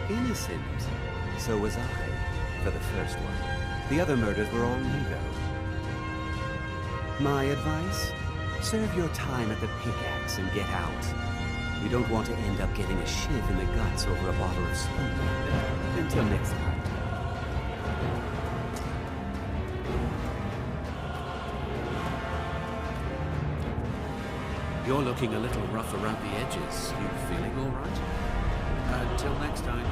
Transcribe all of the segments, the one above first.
Innocent. So was I, for the first one. The other murders were all me, though. My advice? Serve your time at the pickaxe and get out. You don't want to end up getting a shiv in the guts over a bottle of smoke. Until next time. You're looking a little rough around the edges. You feeling all right? Until next time.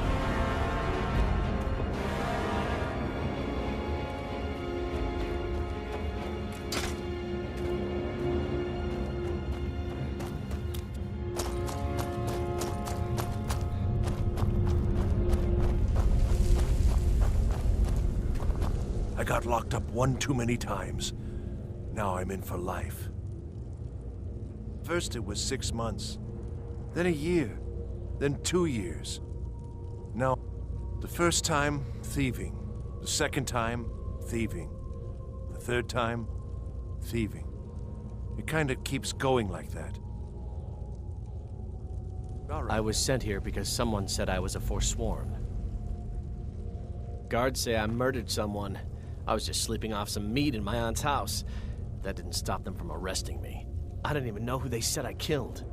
I got locked up one too many times. Now I'm in for life. First it was 6 months, then a year, then 2 years. Now, the first time, thieving. The second time, thieving. The third time, thieving. It kind of keeps going like that. All right. I was sent here because someone said I was a Forsworn. Guards say I murdered someone. I was just sleeping off some meat in my aunt's house. That didn't stop them from arresting me. I don't even know who they said I killed.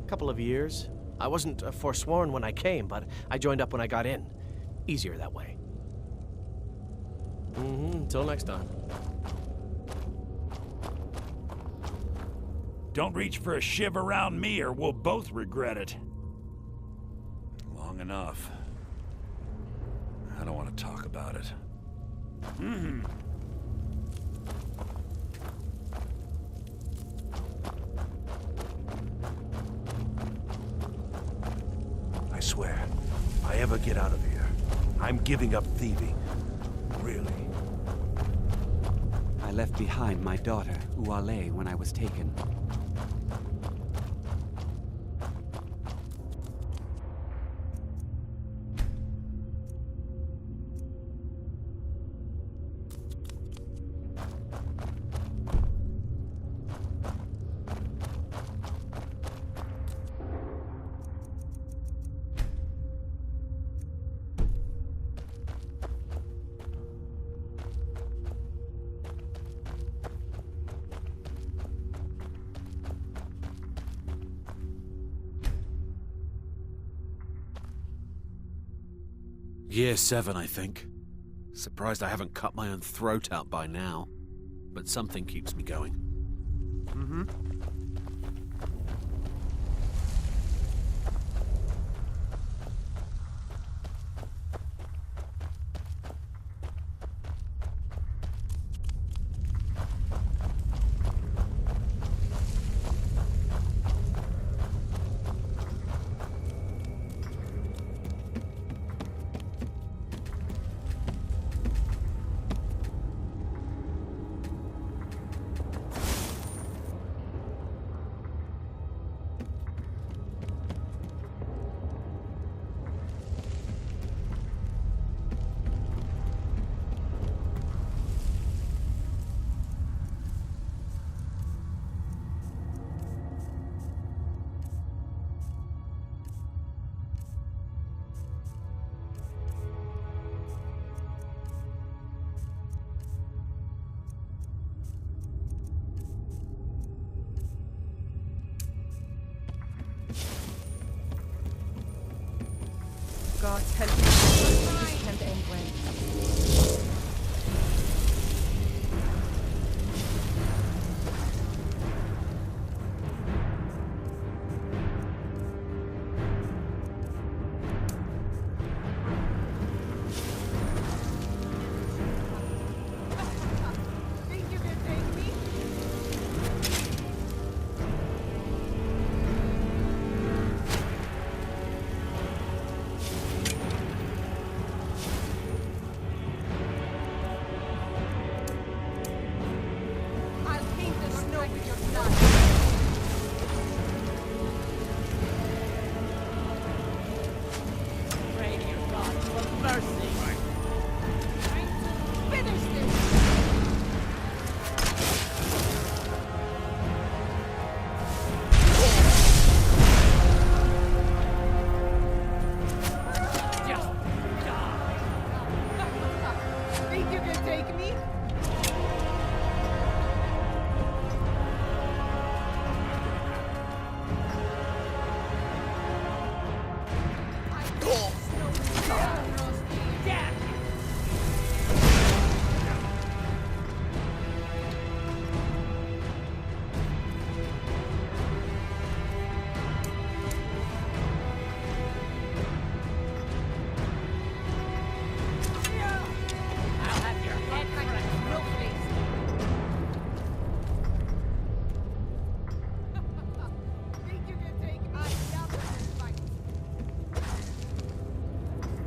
Couple of years. I wasn't a Forsworn when I came, but I joined up when I got in. Easier that way. Until next time. Don't reach for a shiv around me or we'll both regret it. Long enough. I don't want to talk about it. I swear, if I ever get out of here, I'm giving up thieving. Really. I left behind my daughter, Uale, when I was taken. Year 7, I think. Surprised I haven't cut my own throat out by now. But something keeps me going. God's help me. This can't end well. Think you can take me?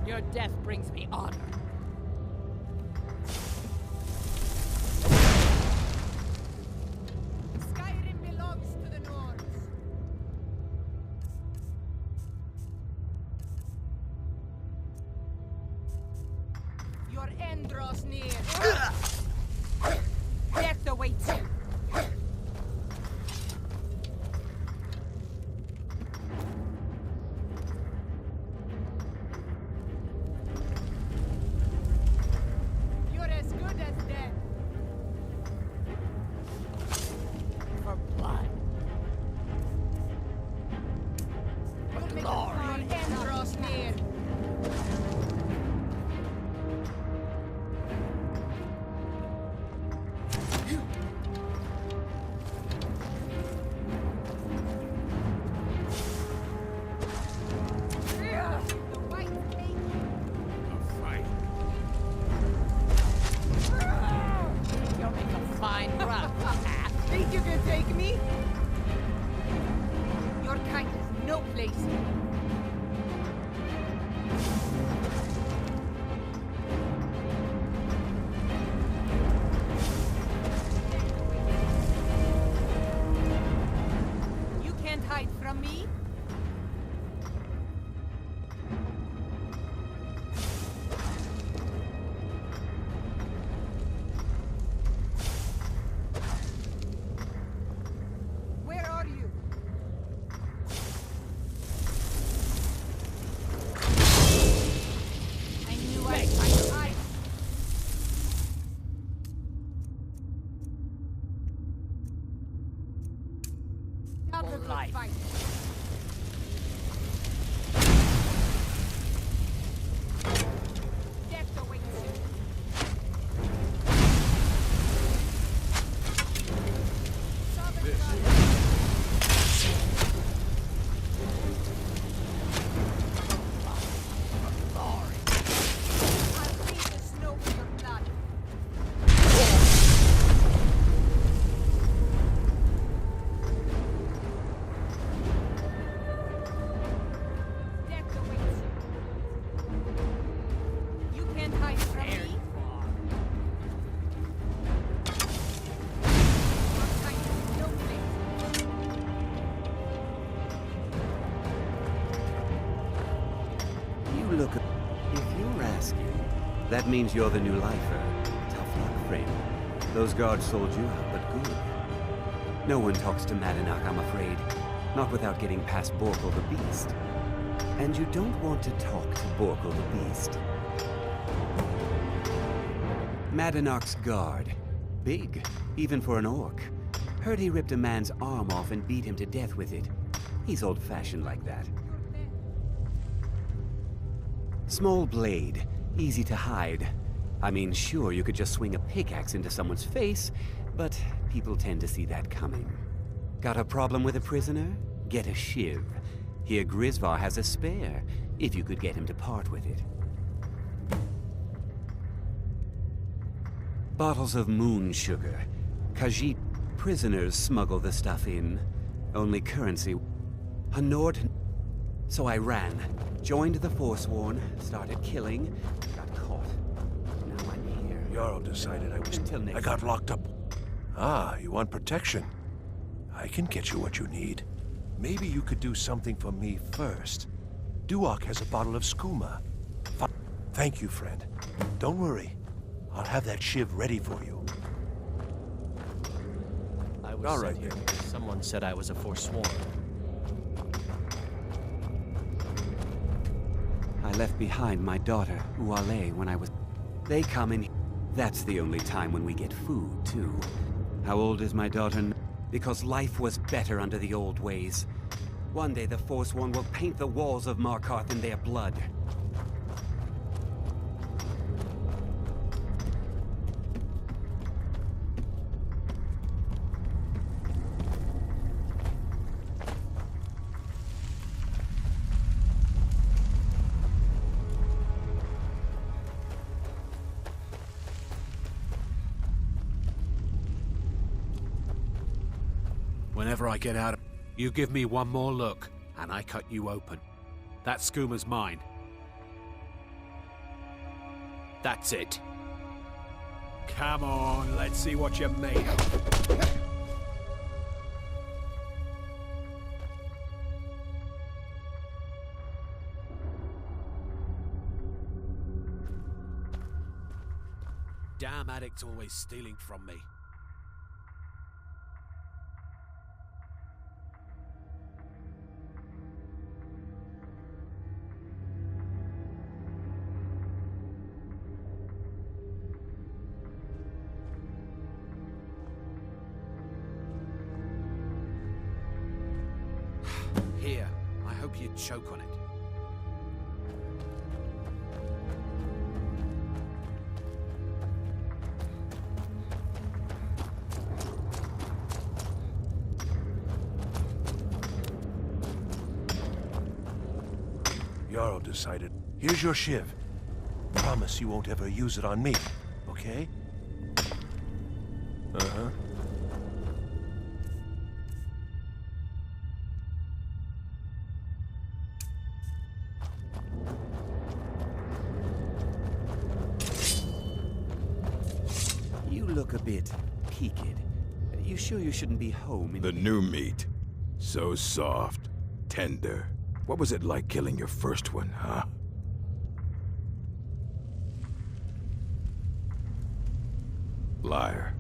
Your death brings me honor. Skyrim belongs to the Nords. Your end draws near. Death awaits you. You're as good as dead. For blood. You'll make your end draws near. The white take You'll make a fine rug. Think you can take me? Your kind has no place here. You can't hide from me. Where are you? I knew I'd find you. Stop the good life. fight. Death awaits you. I'll paint the snow with your blood. Death awaits you. You can't hide from me. Your kind has no place. You look. If you're asking, that means you're the new lifer. Tough luck, friend. Those guards sold you out, but good. No one talks to Madanach, I'm afraid. Not without getting past Borkle the Beast. And you don't want to talk to Borkle the Beast. Madanach's guard. Big, even for an orc. Heard he ripped a man's arm off and beat him to death with it. He's old-fashioned like that. Small blade, easy to hide. I mean, sure, you could just swing a pickaxe into someone's face, but people tend to see that coming. Got a problem with a prisoner? Get a shiv. Here Grisvar has a spare, if you could get him to part with it. Bottles of moon sugar. Khajiit prisoners smuggle the stuff in. Only currency. A Nord. So I ran. Joined the Forsworn, started killing, got caught. Now I'm here. Jarl decided Until next I got locked up. Ah, you want protection? I can get you what you need. Maybe you could do something for me first. Duok has a bottle of skooma. Thank you, friend. Don't worry. I'll have that shiv ready for you. I was All sent right, here then. because someone said I was a Forsworn. I left behind my daughter, Uale, when I was... They come in... That's the only time when we get food, too. How old is my daughter now? Because life was better under the old ways. One day the Forsworn will paint the walls of Markarth in their blood. Whenever I get out of... You give me one more look, and I cut you open. That skooma's mine. That's it. Come on, let's see what you're made of. Damn addict's always stealing from me. Here, I hope you choke on it. Jarl decided. Here's your shiv. Promise you won't ever use it on me, okay? Uh-huh. You look a bit peaked. You sure you shouldn't be home in... The new meat. So soft. Tender. What was it like killing your first one, huh? Liar.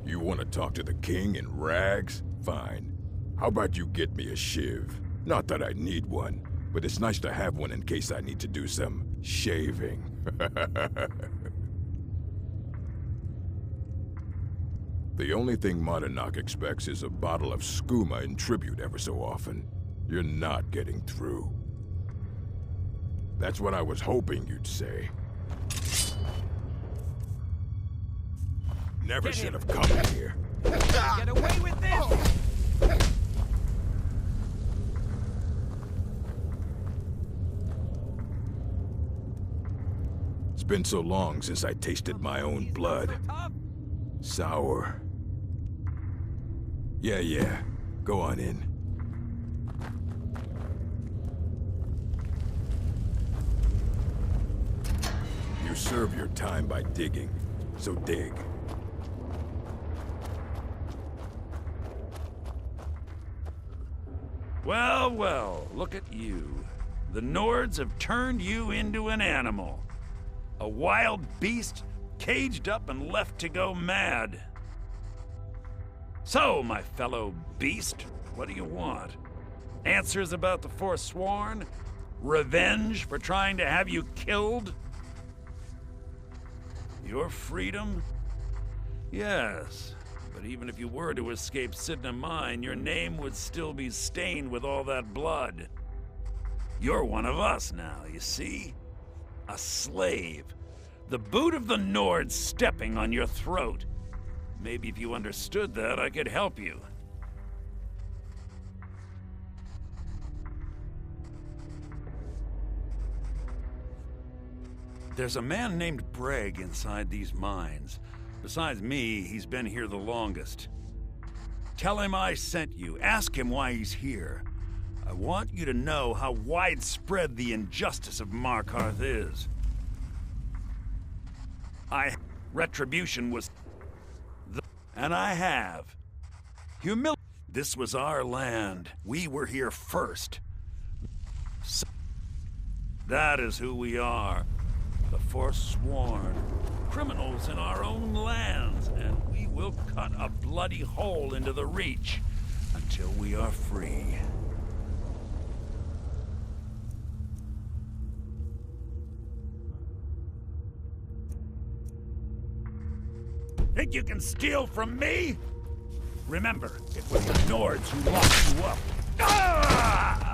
You want to talk to the king in rags? Fine. How about you get me a shiv? Not that I need one, but it's nice to have one in case I need to do some shaving. The only thing Monarch expects is a bottle of skooma in tribute ever so often. You're not getting through. That's what I was hoping you'd say. Never should have come here. Get away with this! It's been so long since I tasted my own blood. Sour. Yeah. Go on in. You serve your time by digging, so dig. Well, look at you. The Nords have turned you into an animal. A wild beast caged up and left to go mad. So, my fellow beast, what do you want? Answers about the Forsworn? Revenge for trying to have you killed? Your freedom? Yes, but even if you were to escape Sidna Mine, your name would still be stained with all that blood. You're one of us now, you see? A slave. The boot of the Nord stepping on your throat. Maybe if you understood that, I could help you. There's a man named Breg inside these mines. Besides me, he's been here the longest. Tell him I sent you. Ask him why he's here. I want you to know how widespread the injustice of Markarth is. Retribution was... And I have. This was our land. We were here first. That is who we are. The Forsworn. Criminals in our own lands. And we will cut a bloody hole into the Reach until we are free. Think you can steal from me? Remember, it was the Nords who locked you up. Ah!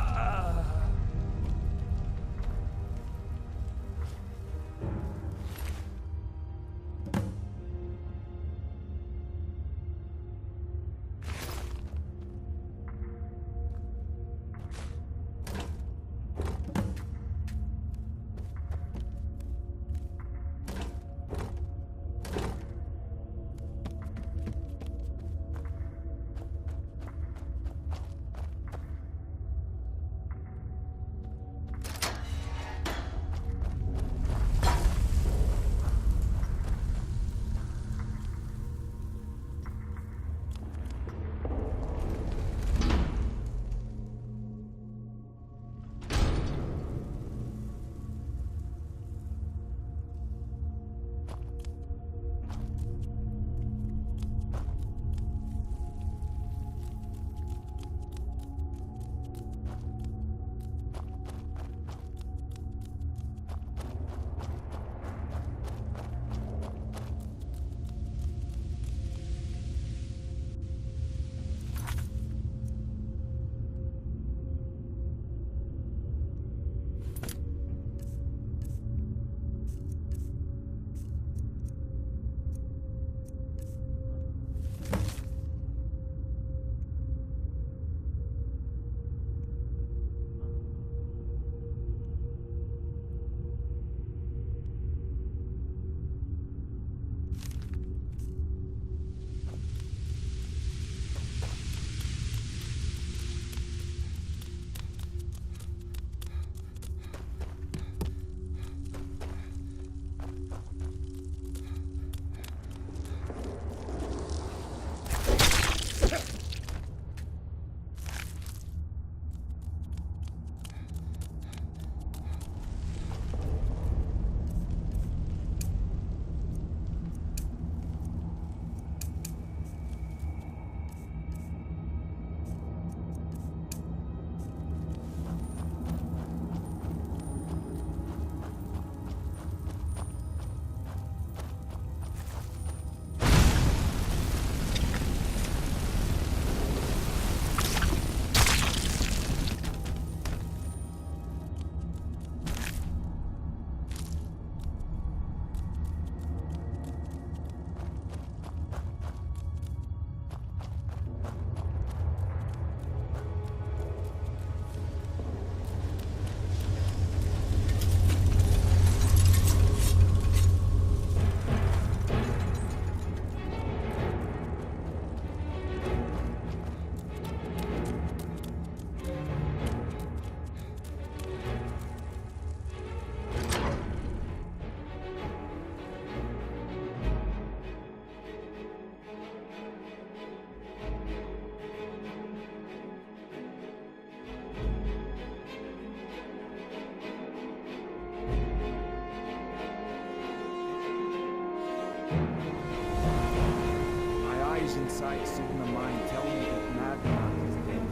shrine tell me that Madman is dead.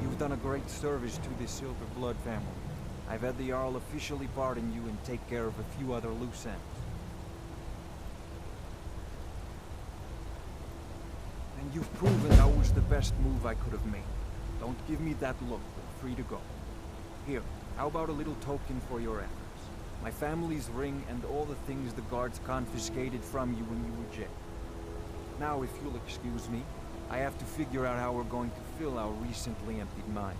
You've done a great service to the Silver Blood family. I've had the Jarl officially pardon you and take care of a few other loose ends. And you've proven that was the best move I could have made. Don't give me that look, but free to go. Here, how about a little token for your efforts? My family's ring and all the things the guards confiscated from you when you were jailed. Now, if you'll excuse me, I have to figure out how we're going to fill our recently emptied mine.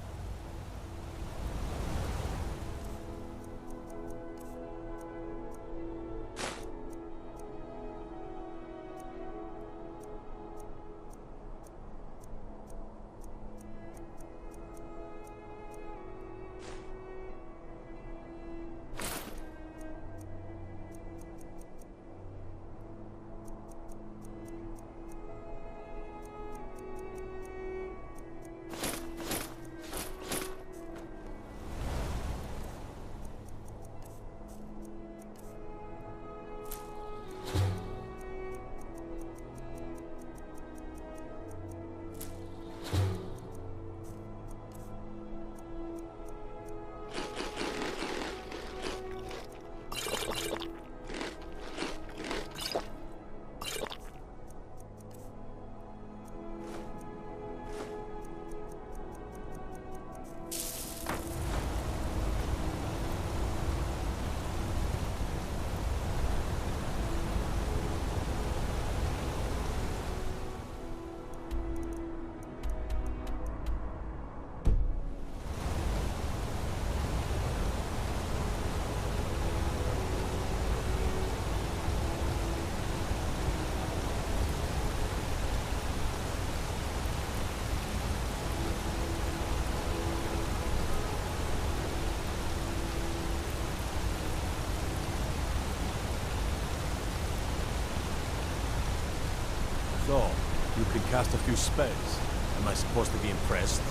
So, you can cast a few spells. Am I supposed to be impressed?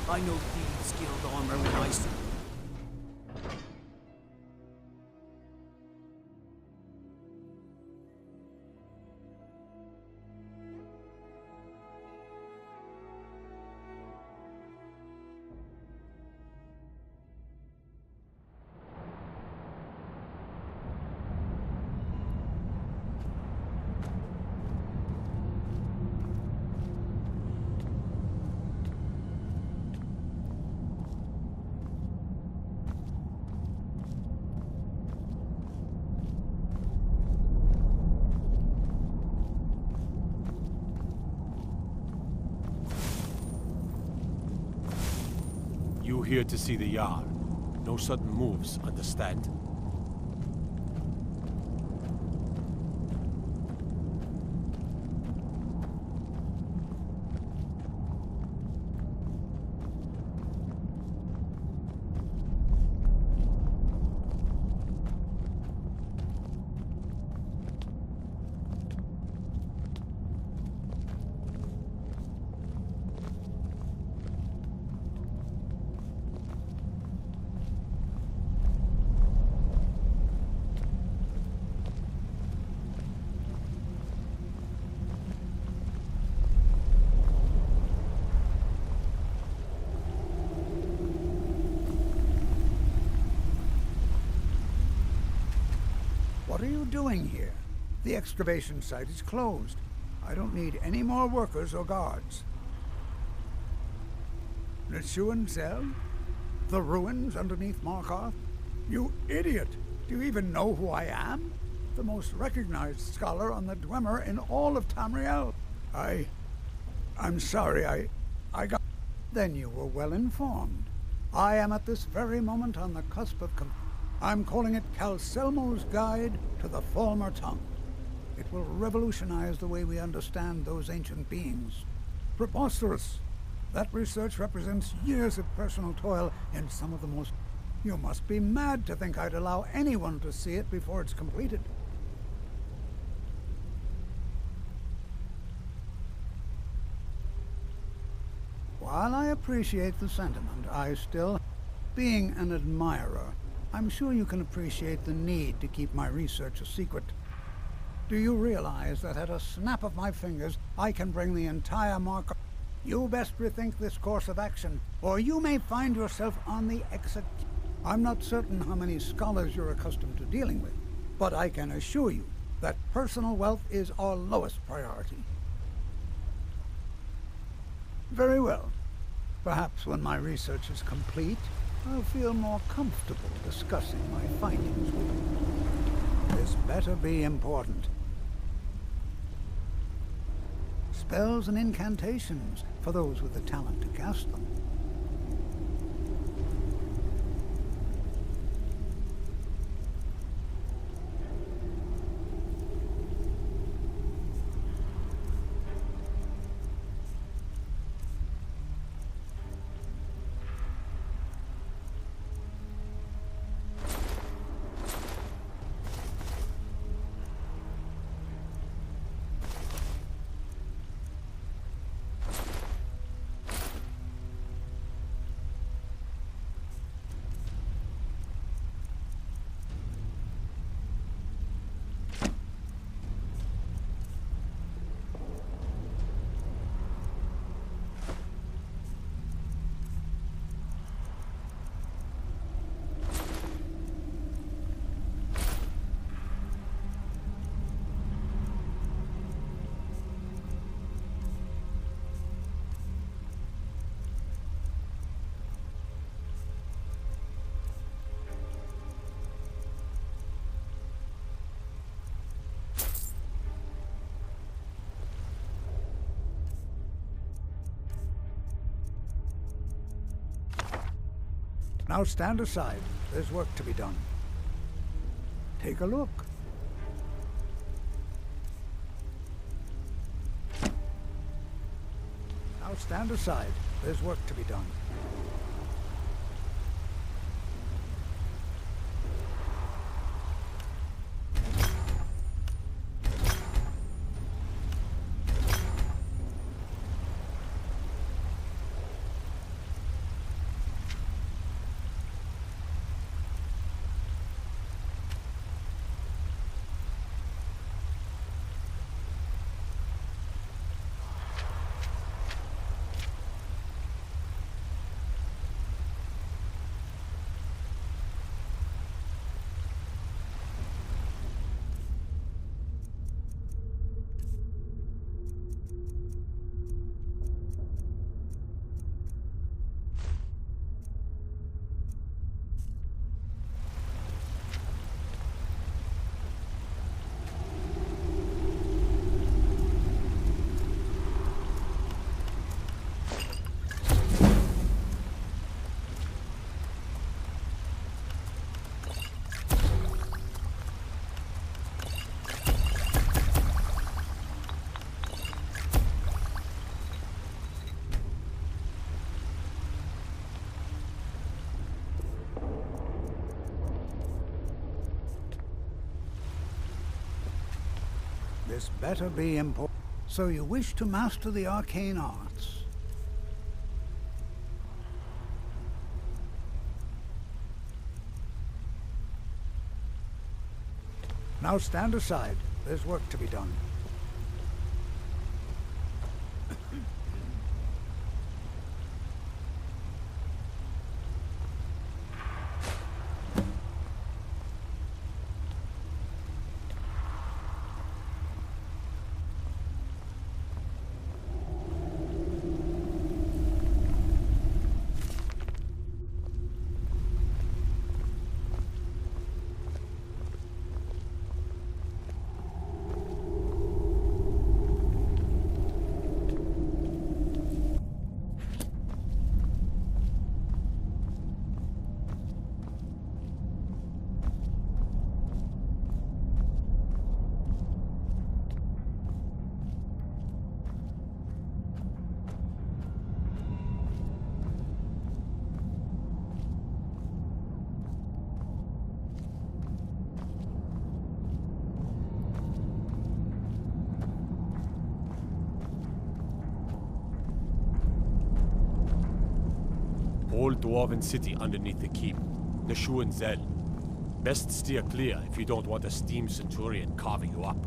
I know thieves' guild armor when I see. You here to see the Jarl. No sudden moves, understand? What are you doing here? The excavation site is closed. I don't need any more workers or guards. Nishuan Cell? The ruins underneath Markarth? You idiot! Do you even know who I am? The most recognized scholar on the Dwemer in all of Tamriel. I'm sorry, I got... Then you were well informed. I am at this very moment on the cusp of... I'm calling it Calselmo's Guide to the Falmer Tongue. It will revolutionize the way we understand those ancient beings. Preposterous! That research represents years of personal toil in some of the most... You must be mad to think I'd allow anyone to see it before it's completed. While I appreciate the sentiment, I still... Being an admirer, I'm sure you can appreciate the need to keep my research a secret. Do you realize that at a snap of my fingers, I can bring the entire mark... You best rethink this course of action, or you may find yourself on the exit. I'm not certain how many scholars you're accustomed to dealing with, but I can assure you that personal wealth is our lowest priority. Very well. Perhaps when my research is complete, I'll feel more comfortable discussing my findings with you. This better be important. Spells and incantations for those with the talent to cast them. Now stand aside. There's work to be done. Take a look. Now stand aside. There's work to be done. This better be important. So you wish to master the arcane arts? Now stand aside. There's work to be done. old dwarven city underneath the keep, Nashu Zel. Best steer clear if you don't want a steam centurion carving you up.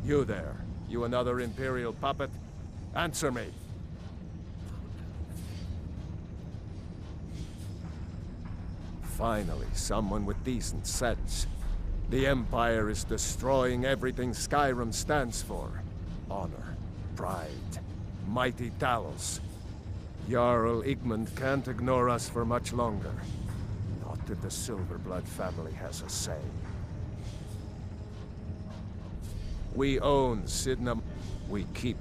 You there. You another Imperial puppet? Answer me. Finally, someone with decent sense. The Empire is destroying everything Skyrim stands for. Honor, pride, mighty Talos. Jarl Igmund can't ignore us for much longer. Not if the Silverblood family has a say. We own Sidna. We keep.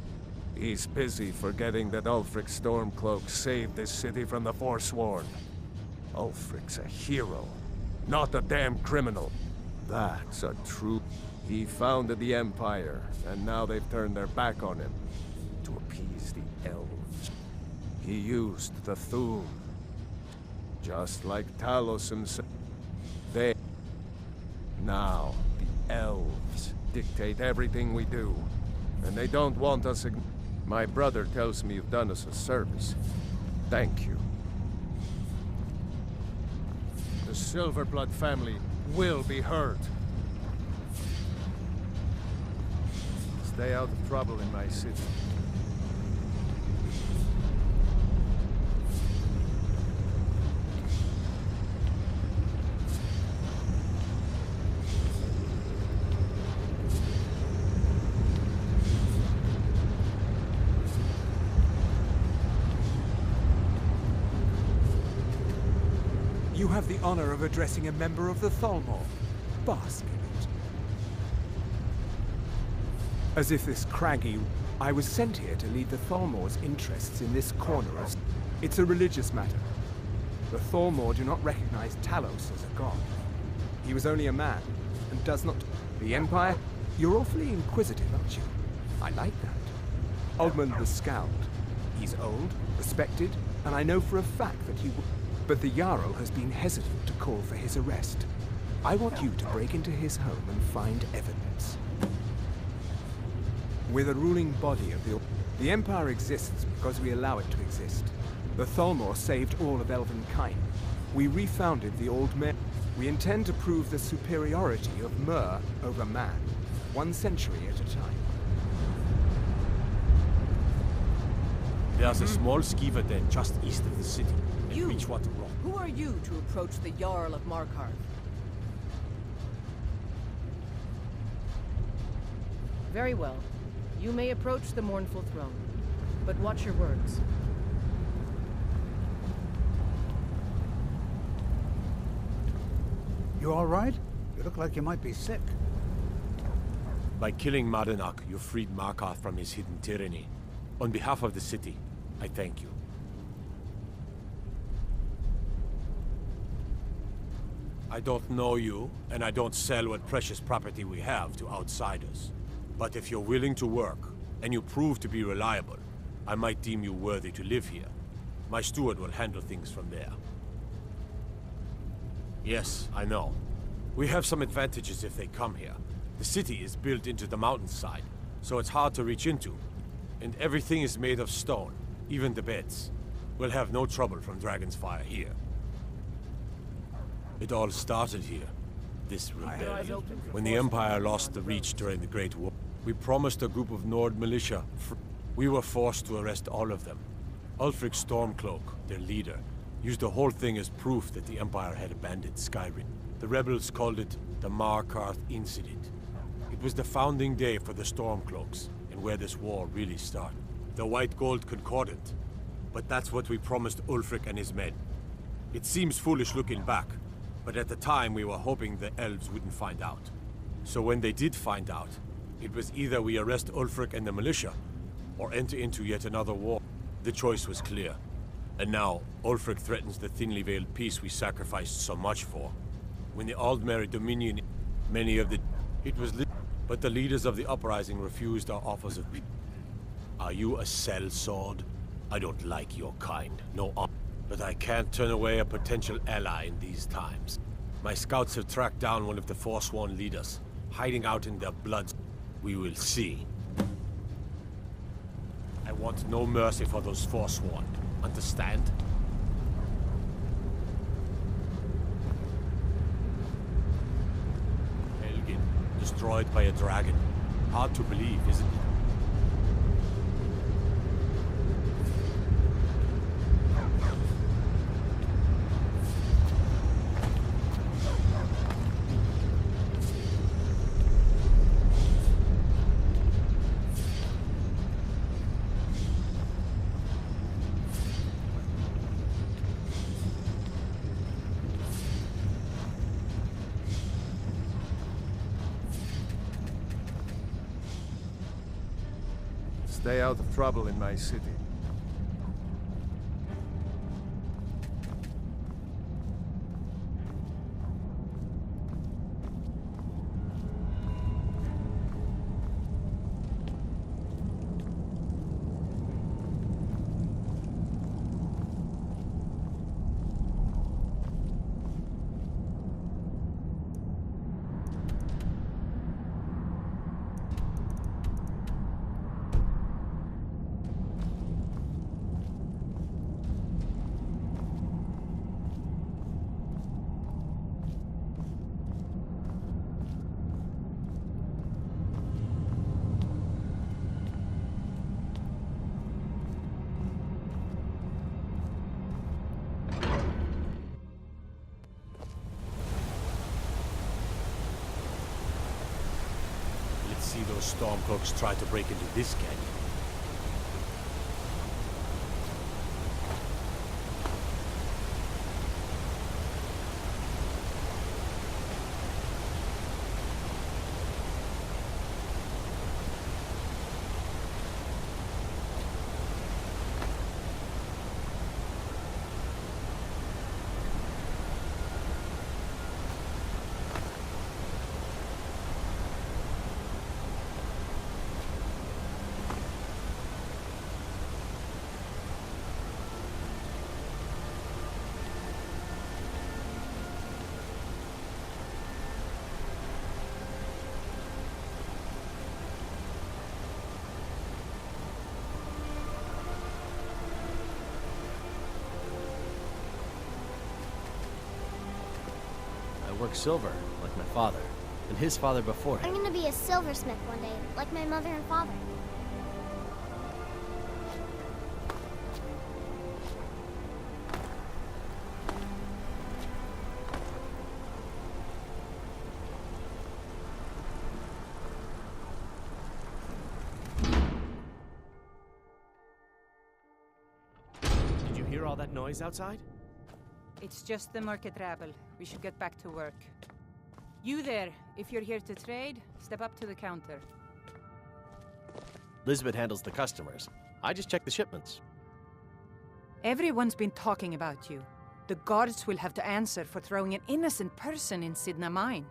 He's busy forgetting that Ulfric Stormcloak saved this city from the Forsworn. Ulfric's a hero, not a damn criminal. That's a true... He founded the Empire, and now they've turned their back on him to appease the elves. He used the Thu'um, just like Talos himself. They... Now, the elves dictate everything we do, and they don't want us... My brother tells me you've done us a service. Thank you. The Silverblood family will be heard. Stay out of trouble in my city. You have the honor of addressing a member of the Thalmor. Bask in it. As if this craggy... I was sent here to lead the Thalmor's interests in this corner of... It's a religious matter. The Thalmor do not recognize Talos as a god. He was only a man, and does not... The Empire? You're awfully inquisitive, aren't you? I like that. Ogmund the Scowled. He's old, respected, and I know for a fact that he... But the Jarl has been hesitant to call for his arrest. I want you to break into his home and find evidence. We're the ruling body of the Empire exists because we allow it to exist. The Thalmor saved all of Elvenkind. We refounded the Old Men. We intend to prove the superiority of Mer over man, 1 century at a time. There's a small skeever den just east of the city. You? Rock. Who are you to approach the Jarl of Markarth? Very well. You may approach the mournful throne, but watch your words. You all right? You look like you might be sick. By killing Madanak, you freed Markarth from his hidden tyranny. On behalf of the city, I thank you. I don't know you, and I don't sell what precious property we have to outsiders. But if you're willing to work, and you prove to be reliable, I might deem you worthy to live here. My steward will handle things from there. Yes, I know. We have some advantages if they come here. The city is built into the mountainside, so it's hard to reach into. And everything is made of stone, even the beds. We'll have no trouble from Dragon's Fire here. It all started here, this rebellion. When the Empire lost the Reach during the Great War, we promised a group of Nord militia. We were forced to arrest all of them. Ulfric Stormcloak, their leader, used the whole thing as proof that the Empire had abandoned Skyrim. The rebels called it the Markarth Incident. It was the founding day for the Stormcloaks, and where this war really started. The White Gold Concordant. But that's what we promised Ulfric and his men. It seems foolish looking back, but at the time we were hoping the elves wouldn't find out. So when they did find out, it was either we arrest Ulfric and the militia, or enter into yet another war. The choice was clear. And now, Ulfric threatens the thinly veiled peace we sacrificed so much for. When the Aldmeri Dominion, many of the... But the leaders of the uprising refused our offers of peace. Are you a sellsword? I don't like your kind, no honor. But I can't turn away a potential ally in these times. My scouts have tracked down one of the Forsworn leaders, hiding out in their blood. We will see. I want no mercy for those Forsworn. Understand? Helgen, destroyed by a dragon. Hard to believe, isn't it? Stay out of trouble in my city. See those Stormcloaks try to break into this canyon. I work silver, like my father, and his father before him. I'm gonna be a silversmith one day, like my mother and father. Did you hear all that noise outside? It's just the market rabble. We should get back to work. You there, if you're here to trade, step up to the counter. Lisbeth handles the customers. I just check the shipments. Everyone's been talking about you. The guards will have to answer for throwing an innocent person in Sidna Mine.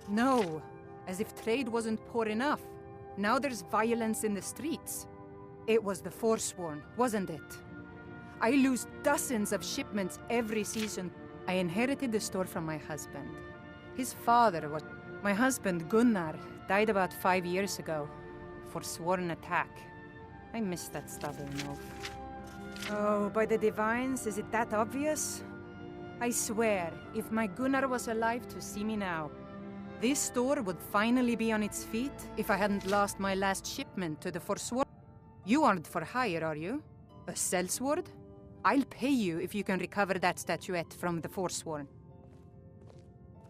No, as if trade wasn't poor enough. Now there's violence in the streets. It was the Forsworn, wasn't it? I lose dozens of shipments every season. I inherited the store from my husband. His father was... My husband, Gunnar, died about 5 years ago. Forsworn attack. I miss that stubborn oaf. Oh, by the divines, is it that obvious? I swear, if my Gunnar was alive to see me now, this store would finally be on its feet if I hadn't lost my last shipment to the Forsworn. You aren't for hire, are you? A sellsword? I'll pay you if you can recover that statuette from the Forsworn.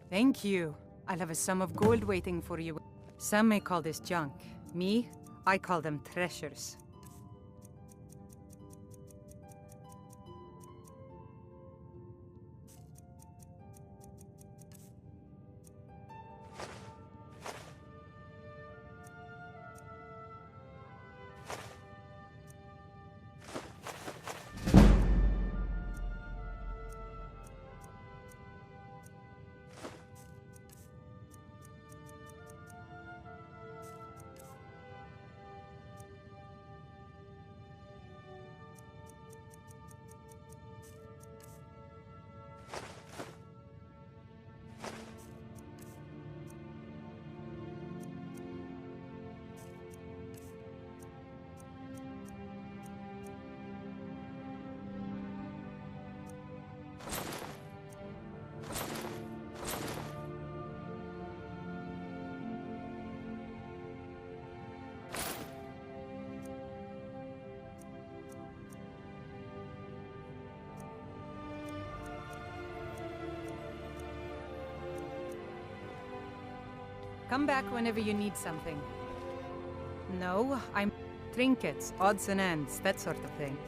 Thank you. I'll have a sum of gold waiting for you. Some may call this junk. Me, I call them treasures. Come back whenever you need something. No, I'm... trinkets, odds and ends, that sort of thing.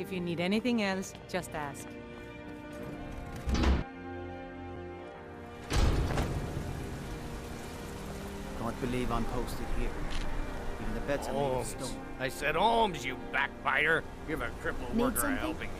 If you need anything else, just ask. Don't believe I'm posted here. Even the beds are made of Holmes. stone. I said Holmes, you backbiter. Give a crippled Need worker a something? helping